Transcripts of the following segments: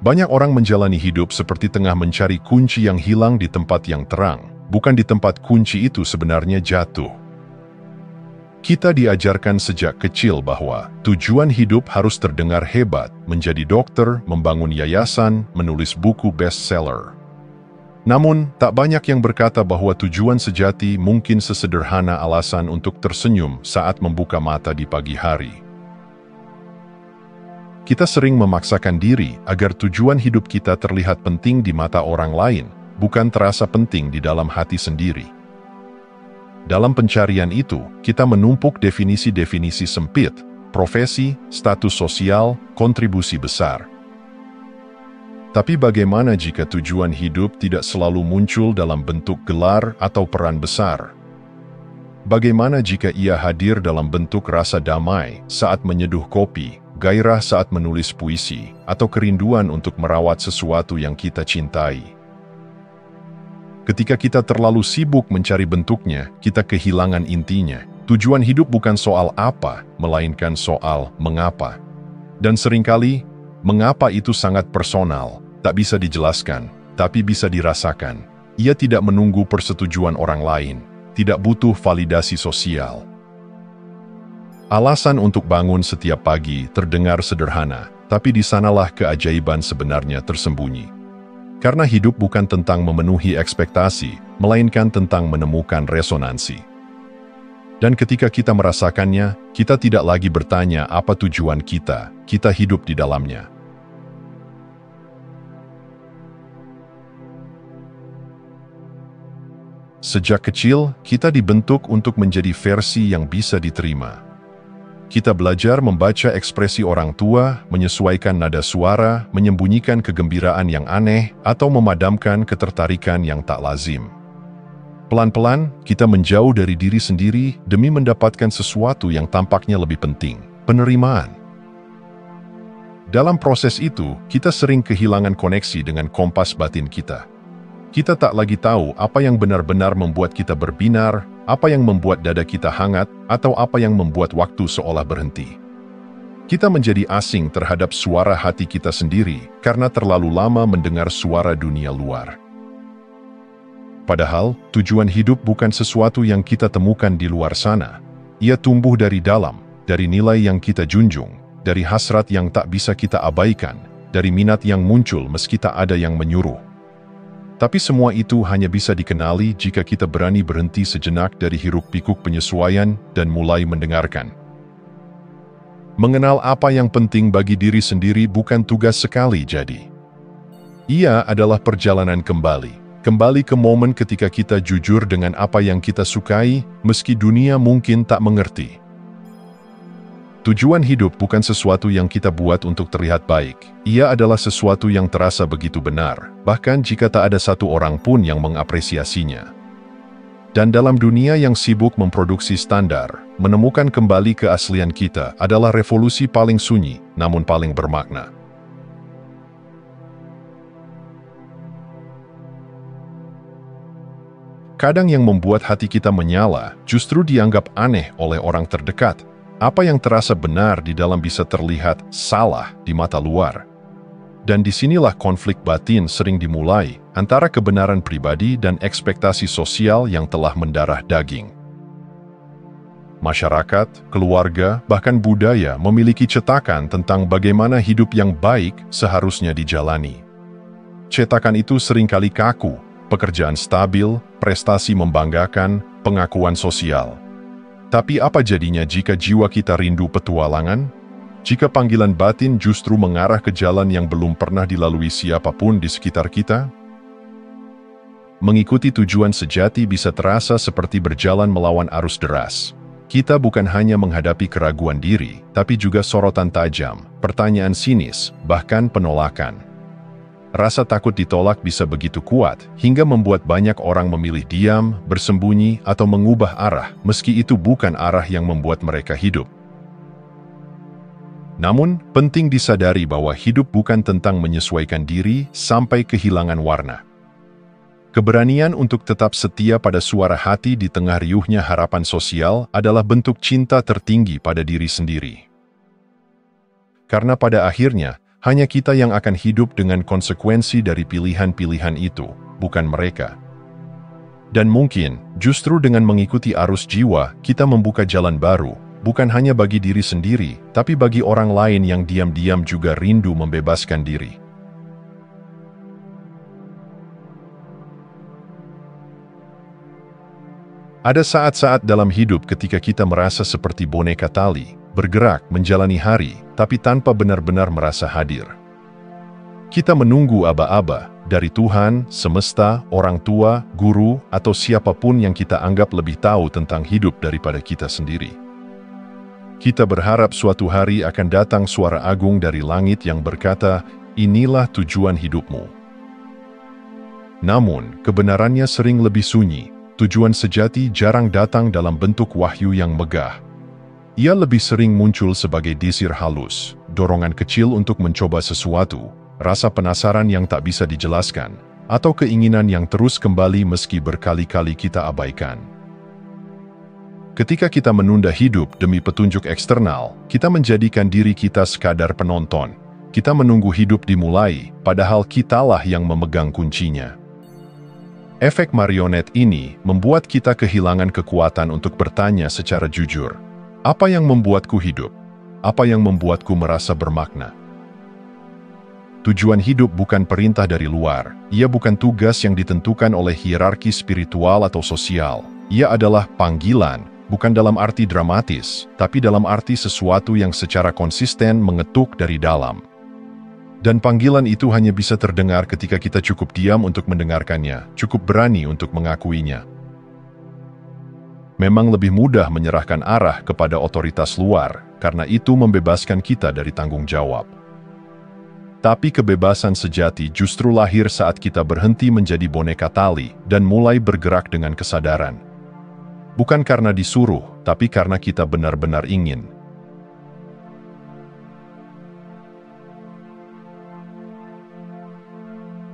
Banyak orang menjalani hidup seperti tengah mencari kunci yang hilang di tempat yang terang, bukan di tempat kunci itu sebenarnya jatuh. Kita diajarkan sejak kecil bahwa tujuan hidup harus terdengar hebat, menjadi dokter, membangun yayasan, menulis buku bestseller. Namun, tak banyak yang berkata bahwa tujuan sejati mungkin sesederhana alasan untuk tersenyum saat membuka mata di pagi hari. Kita sering memaksakan diri agar tujuan hidup kita terlihat penting di mata orang lain, bukan terasa penting di dalam hati sendiri. Dalam pencarian itu, kita menumpuk definisi-definisi sempit, profesi, status sosial, kontribusi besar. Tapi bagaimana jika tujuan hidup tidak selalu muncul dalam bentuk gelar atau peran besar? Bagaimana jika ia hadir dalam bentuk rasa damai saat menyeduh kopi, gairah saat menulis puisi, atau kerinduan untuk merawat sesuatu yang kita cintai? Ketika kita terlalu sibuk mencari bentuknya, kita kehilangan intinya. Tujuan hidup bukan soal apa, melainkan soal mengapa. Dan seringkali, mengapa itu sangat personal, tak bisa dijelaskan, tapi bisa dirasakan. Ia tidak menunggu persetujuan orang lain, tidak butuh validasi sosial. Alasan untuk bangun setiap pagi terdengar sederhana, tapi di sanalah keajaiban sebenarnya tersembunyi. Karena hidup bukan tentang memenuhi ekspektasi, melainkan tentang menemukan resonansi. Dan ketika kita merasakannya, kita tidak lagi bertanya apa tujuan kita hidup di dalamnya. Sejak kecil, kita dibentuk untuk menjadi versi yang bisa diterima. Kita belajar membaca ekspresi orang tua, menyesuaikan nada suara, menyembunyikan kegembiraan yang aneh, atau memadamkan ketertarikan yang tak lazim. Pelan-pelan, kita menjauh dari diri sendiri demi mendapatkan sesuatu yang tampaknya lebih penting, penerimaan. Dalam proses itu, kita sering kehilangan koneksi dengan kompas batin kita. Kita tak lagi tahu apa yang benar-benar membuat kita berbinar, apa yang membuat dada kita hangat, atau apa yang membuat waktu seolah berhenti. Kita menjadi asing terhadap suara hati kita sendiri karena terlalu lama mendengar suara dunia luar. Padahal, tujuan hidup bukan sesuatu yang kita temukan di luar sana. Ia tumbuh dari dalam, dari nilai yang kita junjung, dari hasrat yang tak bisa kita abaikan, dari minat yang muncul meski tak ada yang menyuruh. Tapi semua itu hanya bisa dikenali jika kita berani berhenti sejenak dari hiruk-pikuk penyesuaian dan mulai mendengarkan. Mengenal apa yang penting bagi diri sendiri bukan tugas sekali jadi. Ia adalah perjalanan kembali. Kembali ke momen ketika kita jujur dengan apa yang kita sukai, meski dunia mungkin tak mengerti. Tujuan hidup bukan sesuatu yang kita buat untuk terlihat baik. Ia adalah sesuatu yang terasa begitu benar, bahkan jika tak ada satu orang pun yang mengapresiasinya. Dan dalam dunia yang sibuk memproduksi standar, menemukan kembali keaslian kita adalah revolusi paling sunyi, namun paling bermakna. Kadang yang membuat hati kita menyala justru dianggap aneh oleh orang terdekat. Apa yang terasa benar di dalam bisa terlihat salah di mata luar. Dan disinilah konflik batin sering dimulai antara kebenaran pribadi dan ekspektasi sosial yang telah mendarah daging. Masyarakat, keluarga, bahkan budaya memiliki cetakan tentang bagaimana hidup yang baik seharusnya dijalani. Cetakan itu seringkali kaku, pekerjaan stabil, prestasi membanggakan, pengakuan sosial. Tapi apa jadinya jika jiwa kita rindu petualangan? Jika panggilan batin justru mengarah ke jalan yang belum pernah dilalui siapapun di sekitar kita? Mengikuti tujuan sejati bisa terasa seperti berjalan melawan arus deras. Kita bukan hanya menghadapi keraguan diri, tapi juga sorotan tajam, pertanyaan sinis, bahkan penolakan. Rasa takut ditolak bisa begitu kuat, hingga membuat banyak orang memilih diam, bersembunyi, atau mengubah arah, meski itu bukan arah yang membuat mereka hidup. Namun, penting disadari bahwa hidup bukan tentang menyesuaikan diri sampai kehilangan warna. Keberanian untuk tetap setia pada suara hati di tengah riuhnya harapan sosial adalah bentuk cinta tertinggi pada diri sendiri. Karena pada akhirnya, Hanya kita yang akan hidup dengan konsekuensi dari pilihan-pilihan itu, bukan mereka. Dan mungkin, justru dengan mengikuti arus jiwa, kita membuka jalan baru, bukan hanya bagi diri sendiri, tapi bagi orang lain yang diam-diam juga rindu membebaskan diri. Ada saat-saat dalam hidup ketika kita merasa seperti boneka tali, bergerak menjalani hari, tapi tanpa benar-benar merasa hadir. Kita menunggu aba-aba dari Tuhan, semesta, orang tua, guru, atau siapapun yang kita anggap lebih tahu tentang hidup daripada kita sendiri. Kita berharap suatu hari akan datang suara agung dari langit yang berkata, "Inilah tujuan hidupmu." Namun, kebenarannya sering lebih sunyi. Tujuan sejati jarang datang dalam bentuk wahyu yang megah. Ia lebih sering muncul sebagai desir halus, dorongan kecil untuk mencoba sesuatu, rasa penasaran yang tak bisa dijelaskan, atau keinginan yang terus kembali meski berkali-kali kita abaikan. Ketika kita menunda hidup demi petunjuk eksternal, kita menjadikan diri kita sekadar penonton. Kita menunggu hidup dimulai, padahal kitalah yang memegang kuncinya. Efek marionet ini membuat kita kehilangan kekuatan untuk bertanya secara jujur. Apa yang membuatku hidup? Apa yang membuatku merasa bermakna? Tujuan hidup bukan perintah dari luar. Ia bukan tugas yang ditentukan oleh hierarki spiritual atau sosial. Ia adalah panggilan, bukan dalam arti dramatis, tapi dalam arti sesuatu yang secara konsisten mengetuk dari dalam. Dan panggilan itu hanya bisa terdengar ketika kita cukup diam untuk mendengarkannya, cukup berani untuk mengakuinya. Memang lebih mudah menyerahkan arah kepada otoritas luar, karena itu membebaskan kita dari tanggung jawab. Tapi kebebasan sejati justru lahir saat kita berhenti menjadi boneka tali dan mulai bergerak dengan kesadaran. Bukan karena disuruh, tapi karena kita benar-benar ingin.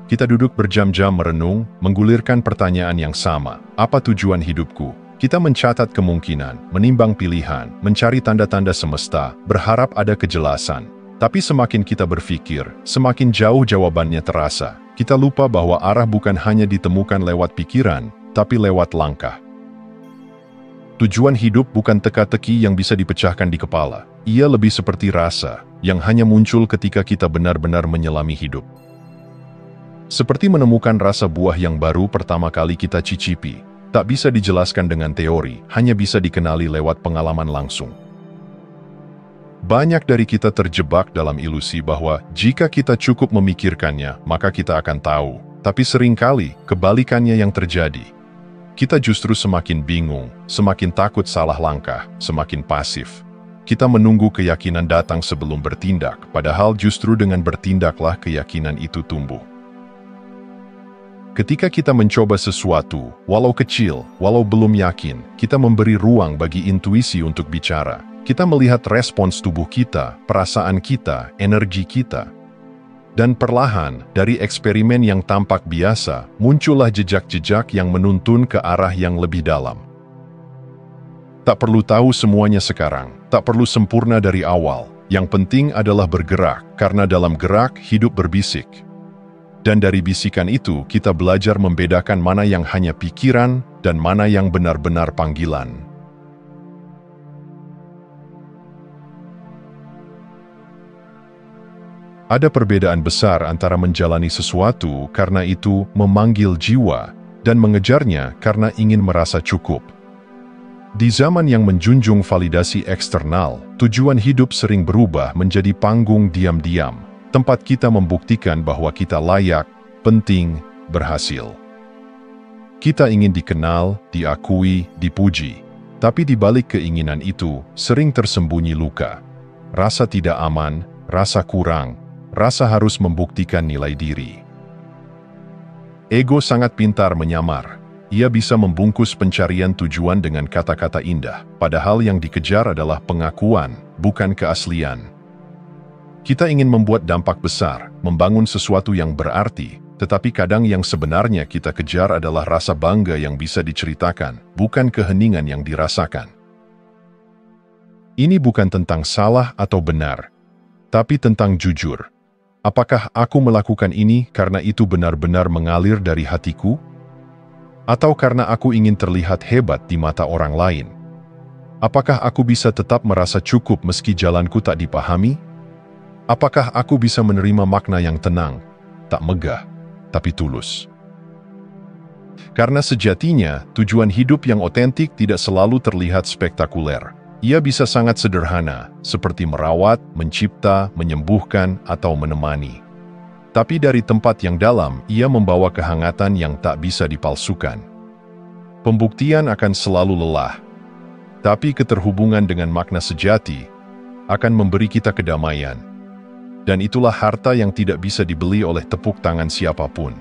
Kita duduk berjam-jam merenung, menggulirkan pertanyaan yang sama. Apa tujuan hidupku? Kita mencatat kemungkinan, menimbang pilihan, mencari tanda-tanda semesta, berharap ada kejelasan. Tapi semakin kita berpikir, semakin jauh jawabannya terasa. Kita lupa bahwa arah bukan hanya ditemukan lewat pikiran, tapi lewat langkah. Tujuan hidup bukan teka-teki yang bisa dipecahkan di kepala. Ia lebih seperti rasa, yang hanya muncul ketika kita benar-benar menyelami hidup. Seperti menemukan rasa buah yang baru pertama kali kita cicipi, tak bisa dijelaskan dengan teori, hanya bisa dikenali lewat pengalaman langsung. Banyak dari kita terjebak dalam ilusi bahwa jika kita cukup memikirkannya, maka kita akan tahu. Tapi seringkali, kebalikannya yang terjadi. Kita justru semakin bingung, semakin takut salah langkah, semakin pasif. Kita menunggu keyakinan datang sebelum bertindak, padahal justru dengan bertindaklah keyakinan itu tumbuh. Ketika kita mencoba sesuatu, walau kecil, walau belum yakin, kita memberi ruang bagi intuisi untuk bicara. Kita melihat respons tubuh kita, perasaan kita, energi kita. Dan perlahan, dari eksperimen yang tampak biasa, muncullah jejak-jejak yang menuntun ke arah yang lebih dalam. Tak perlu tahu semuanya sekarang, tak perlu sempurna dari awal. Yang penting adalah bergerak, karena dalam gerak, hidup berbisik. Dan dari bisikan itu, kita belajar membedakan mana yang hanya pikiran dan mana yang benar-benar panggilan. Ada perbedaan besar antara menjalani sesuatu karena itu memanggil jiwa dan mengejarnya karena ingin merasa cukup. Di zaman yang menjunjung validasi eksternal, tujuan hidup sering berubah menjadi panggung diam-diam. Tempat kita membuktikan bahwa kita layak, penting, berhasil. Kita ingin dikenal, diakui, dipuji. Tapi di balik keinginan itu, sering tersembunyi luka. Rasa tidak aman, rasa kurang, rasa harus membuktikan nilai diri. Ego sangat pintar menyamar. Ia bisa membungkus pencarian tujuan dengan kata-kata indah, padahal yang dikejar adalah pengakuan, bukan keaslian. Kita ingin membuat dampak besar, membangun sesuatu yang berarti, tetapi kadang yang sebenarnya kita kejar adalah rasa bangga yang bisa diceritakan, bukan keheningan yang dirasakan. Ini bukan tentang salah atau benar, tapi tentang jujur. Apakah aku melakukan ini karena itu benar-benar mengalir dari hatiku? Atau karena aku ingin terlihat hebat di mata orang lain? Apakah aku bisa tetap merasa cukup meski jalanku tak dipahami? Apakah aku bisa menerima makna yang tenang, tak megah, tapi tulus? Karena sejatinya, tujuan hidup yang otentik tidak selalu terlihat spektakuler. Ia bisa sangat sederhana, seperti merawat, mencipta, menyembuhkan, atau menemani. Tapi dari tempat yang dalam, ia membawa kehangatan yang tak bisa dipalsukan. Pembuktian akan selalu lelah, tapi keterhubungan dengan makna sejati akan memberi kita kedamaian. Dan itulah harta yang tidak bisa dibeli oleh tepuk tangan siapapun.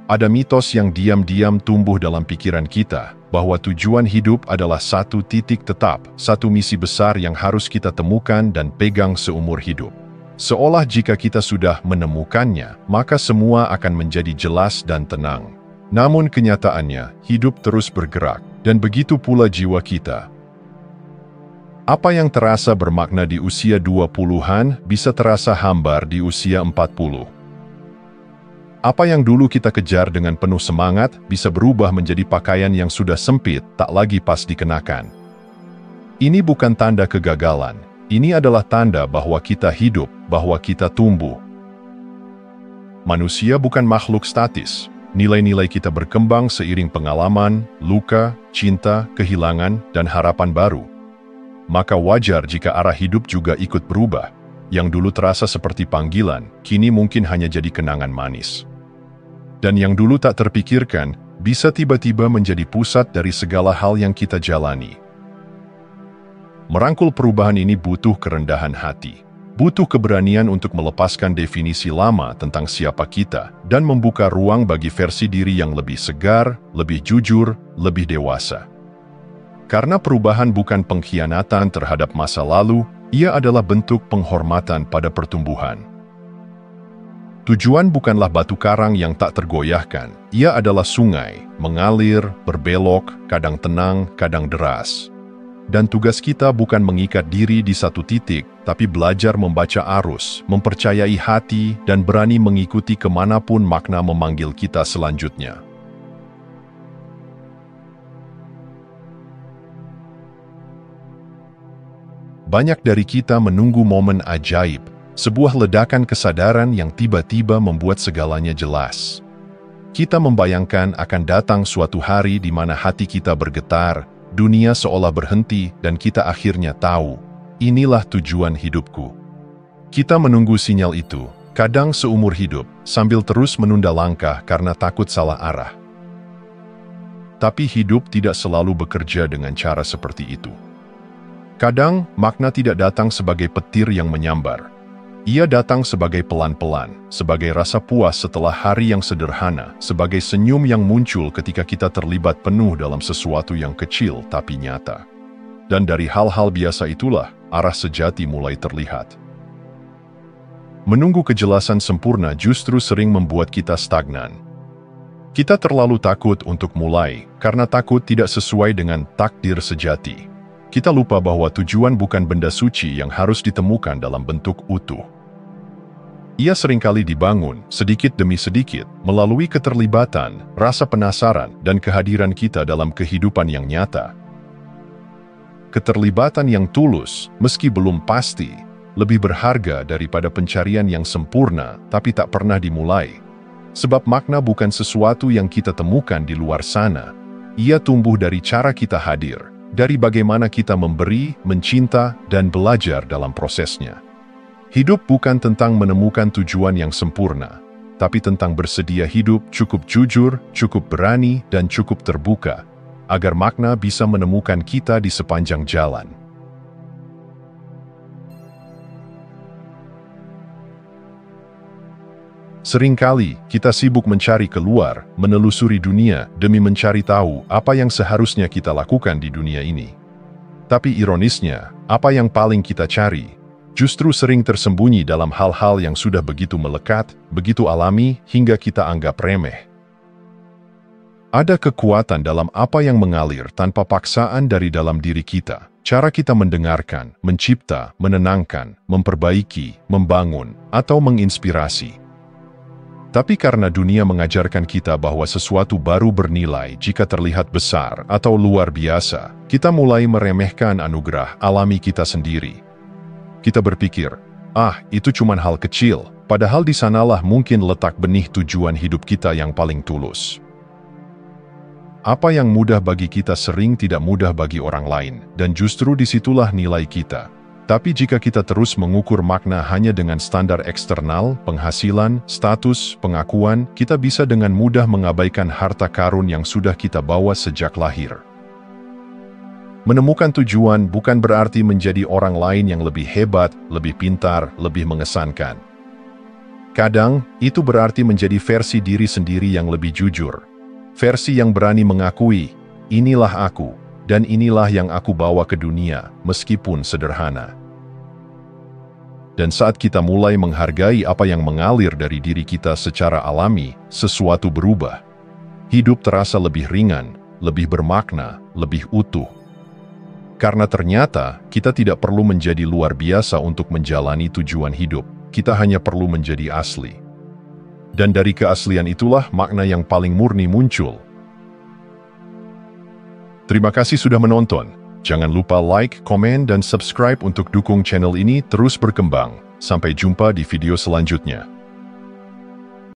Ada mitos yang diam-diam tumbuh dalam pikiran kita, bahwa tujuan hidup adalah satu titik tetap, satu misi besar yang harus kita temukan dan pegang seumur hidup. Seolah jika kita sudah menemukannya, maka semua akan menjadi jelas dan tenang. Namun kenyataannya, hidup terus bergerak, dan begitu pula jiwa kita. Apa yang terasa bermakna di usia 20-an bisa terasa hambar di usia 40. Apa yang dulu kita kejar dengan penuh semangat bisa berubah menjadi pakaian yang sudah sempit, tak lagi pas dikenakan. Ini bukan tanda kegagalan, ini adalah tanda bahwa kita hidup, bahwa kita tumbuh. Manusia bukan makhluk statis. Nilai-nilai kita berkembang seiring pengalaman, luka, cinta, kehilangan, dan harapan baru. Maka wajar jika arah hidup juga ikut berubah. Yang dulu terasa seperti panggilan, kini mungkin hanya jadi kenangan manis. Dan yang dulu tak terpikirkan, bisa tiba-tiba menjadi pusat dari segala hal yang kita jalani. Merangkul perubahan ini butuh kerendahan hati. Butuh keberanian untuk melepaskan definisi lama tentang siapa kita dan membuka ruang bagi versi diri yang lebih segar, lebih jujur, lebih dewasa. Karena perubahan bukan pengkhianatan terhadap masa lalu, ia adalah bentuk penghormatan pada pertumbuhan. Tujuan bukanlah batu karang yang tak tergoyahkan. Ia adalah sungai, mengalir, berbelok, kadang tenang, kadang deras. Dan tugas kita bukan mengikat diri di satu titik, tapi belajar membaca arus, mempercayai hati, dan berani mengikuti kemanapun makna memanggil kita selanjutnya. Banyak dari kita menunggu momen ajaib, sebuah ledakan kesadaran yang tiba-tiba membuat segalanya jelas. Kita membayangkan akan datang suatu hari di mana hati kita bergetar, dunia seolah berhenti, dan kita akhirnya tahu, inilah tujuan hidupku. Kita menunggu sinyal itu, kadang seumur hidup, sambil terus menunda langkah karena takut salah arah. Tapi hidup tidak selalu bekerja dengan cara seperti itu. Kadang, makna tidak datang sebagai petir yang menyambar. Ia datang sebagai pelan-pelan, sebagai rasa puas setelah hari yang sederhana, sebagai senyum yang muncul ketika kita terlibat penuh dalam sesuatu yang kecil tapi nyata. Dan dari hal-hal biasa itulah, arah sejati mulai terlihat. Menunggu kejelasan sempurna justru sering membuat kita stagnan. Kita terlalu takut untuk mulai, karena takut tidak sesuai dengan takdir sejati. Kita lupa bahwa tujuan bukan benda suci yang harus ditemukan dalam bentuk utuh. Ia seringkali dibangun, sedikit demi sedikit, melalui keterlibatan, rasa penasaran, dan kehadiran kita dalam kehidupan yang nyata. Keterlibatan yang tulus, meski belum pasti, lebih berharga daripada pencarian yang sempurna tapi tak pernah dimulai. Sebab makna bukan sesuatu yang kita temukan di luar sana. Ia tumbuh dari cara kita hadir, dari bagaimana kita memberi, mencinta, dan belajar dalam prosesnya. Hidup bukan tentang menemukan tujuan yang sempurna, tapi tentang bersedia hidup cukup jujur, cukup berani, dan cukup terbuka, agar makna bisa menemukan kita di sepanjang jalan. Seringkali, kita sibuk mencari keluar, menelusuri dunia, demi mencari tahu apa yang seharusnya kita lakukan di dunia ini. Tapi ironisnya, apa yang paling kita cari, justru sering tersembunyi dalam hal-hal yang sudah begitu melekat, begitu alami, hingga kita anggap remeh. Ada kekuatan dalam apa yang mengalir tanpa paksaan dari dalam diri kita. Cara kita mendengarkan, mencipta, menenangkan, memperbaiki, membangun, atau menginspirasi. Tapi karena dunia mengajarkan kita bahwa sesuatu baru bernilai jika terlihat besar atau luar biasa, kita mulai meremehkan anugerah alami kita sendiri. Kita berpikir, itu cuma hal kecil, padahal di sanalah mungkin letak benih tujuan hidup kita yang paling tulus. Apa yang mudah bagi kita sering tidak mudah bagi orang lain, dan justru disitulah nilai kita. Tapi jika kita terus mengukur makna hanya dengan standar eksternal, penghasilan, status, pengakuan, kita bisa dengan mudah mengabaikan harta karun yang sudah kita bawa sejak lahir. Menemukan tujuan bukan berarti menjadi orang lain yang lebih hebat, lebih pintar, lebih mengesankan. Kadang, itu berarti menjadi versi diri sendiri yang lebih jujur. Versi yang berani mengakui, inilah aku, dan inilah yang aku bawa ke dunia, meskipun sederhana. Dan saat kita mulai menghargai apa yang mengalir dari diri kita secara alami, sesuatu berubah. Hidup terasa lebih ringan, lebih bermakna, lebih utuh. Karena ternyata, kita tidak perlu menjadi luar biasa untuk menjalani tujuan hidup, kita hanya perlu menjadi asli. Dan dari keaslian itulah makna yang paling murni muncul. Terima kasih sudah menonton. Jangan lupa like, komen, dan subscribe untuk dukung channel ini terus berkembang. Sampai jumpa di video selanjutnya.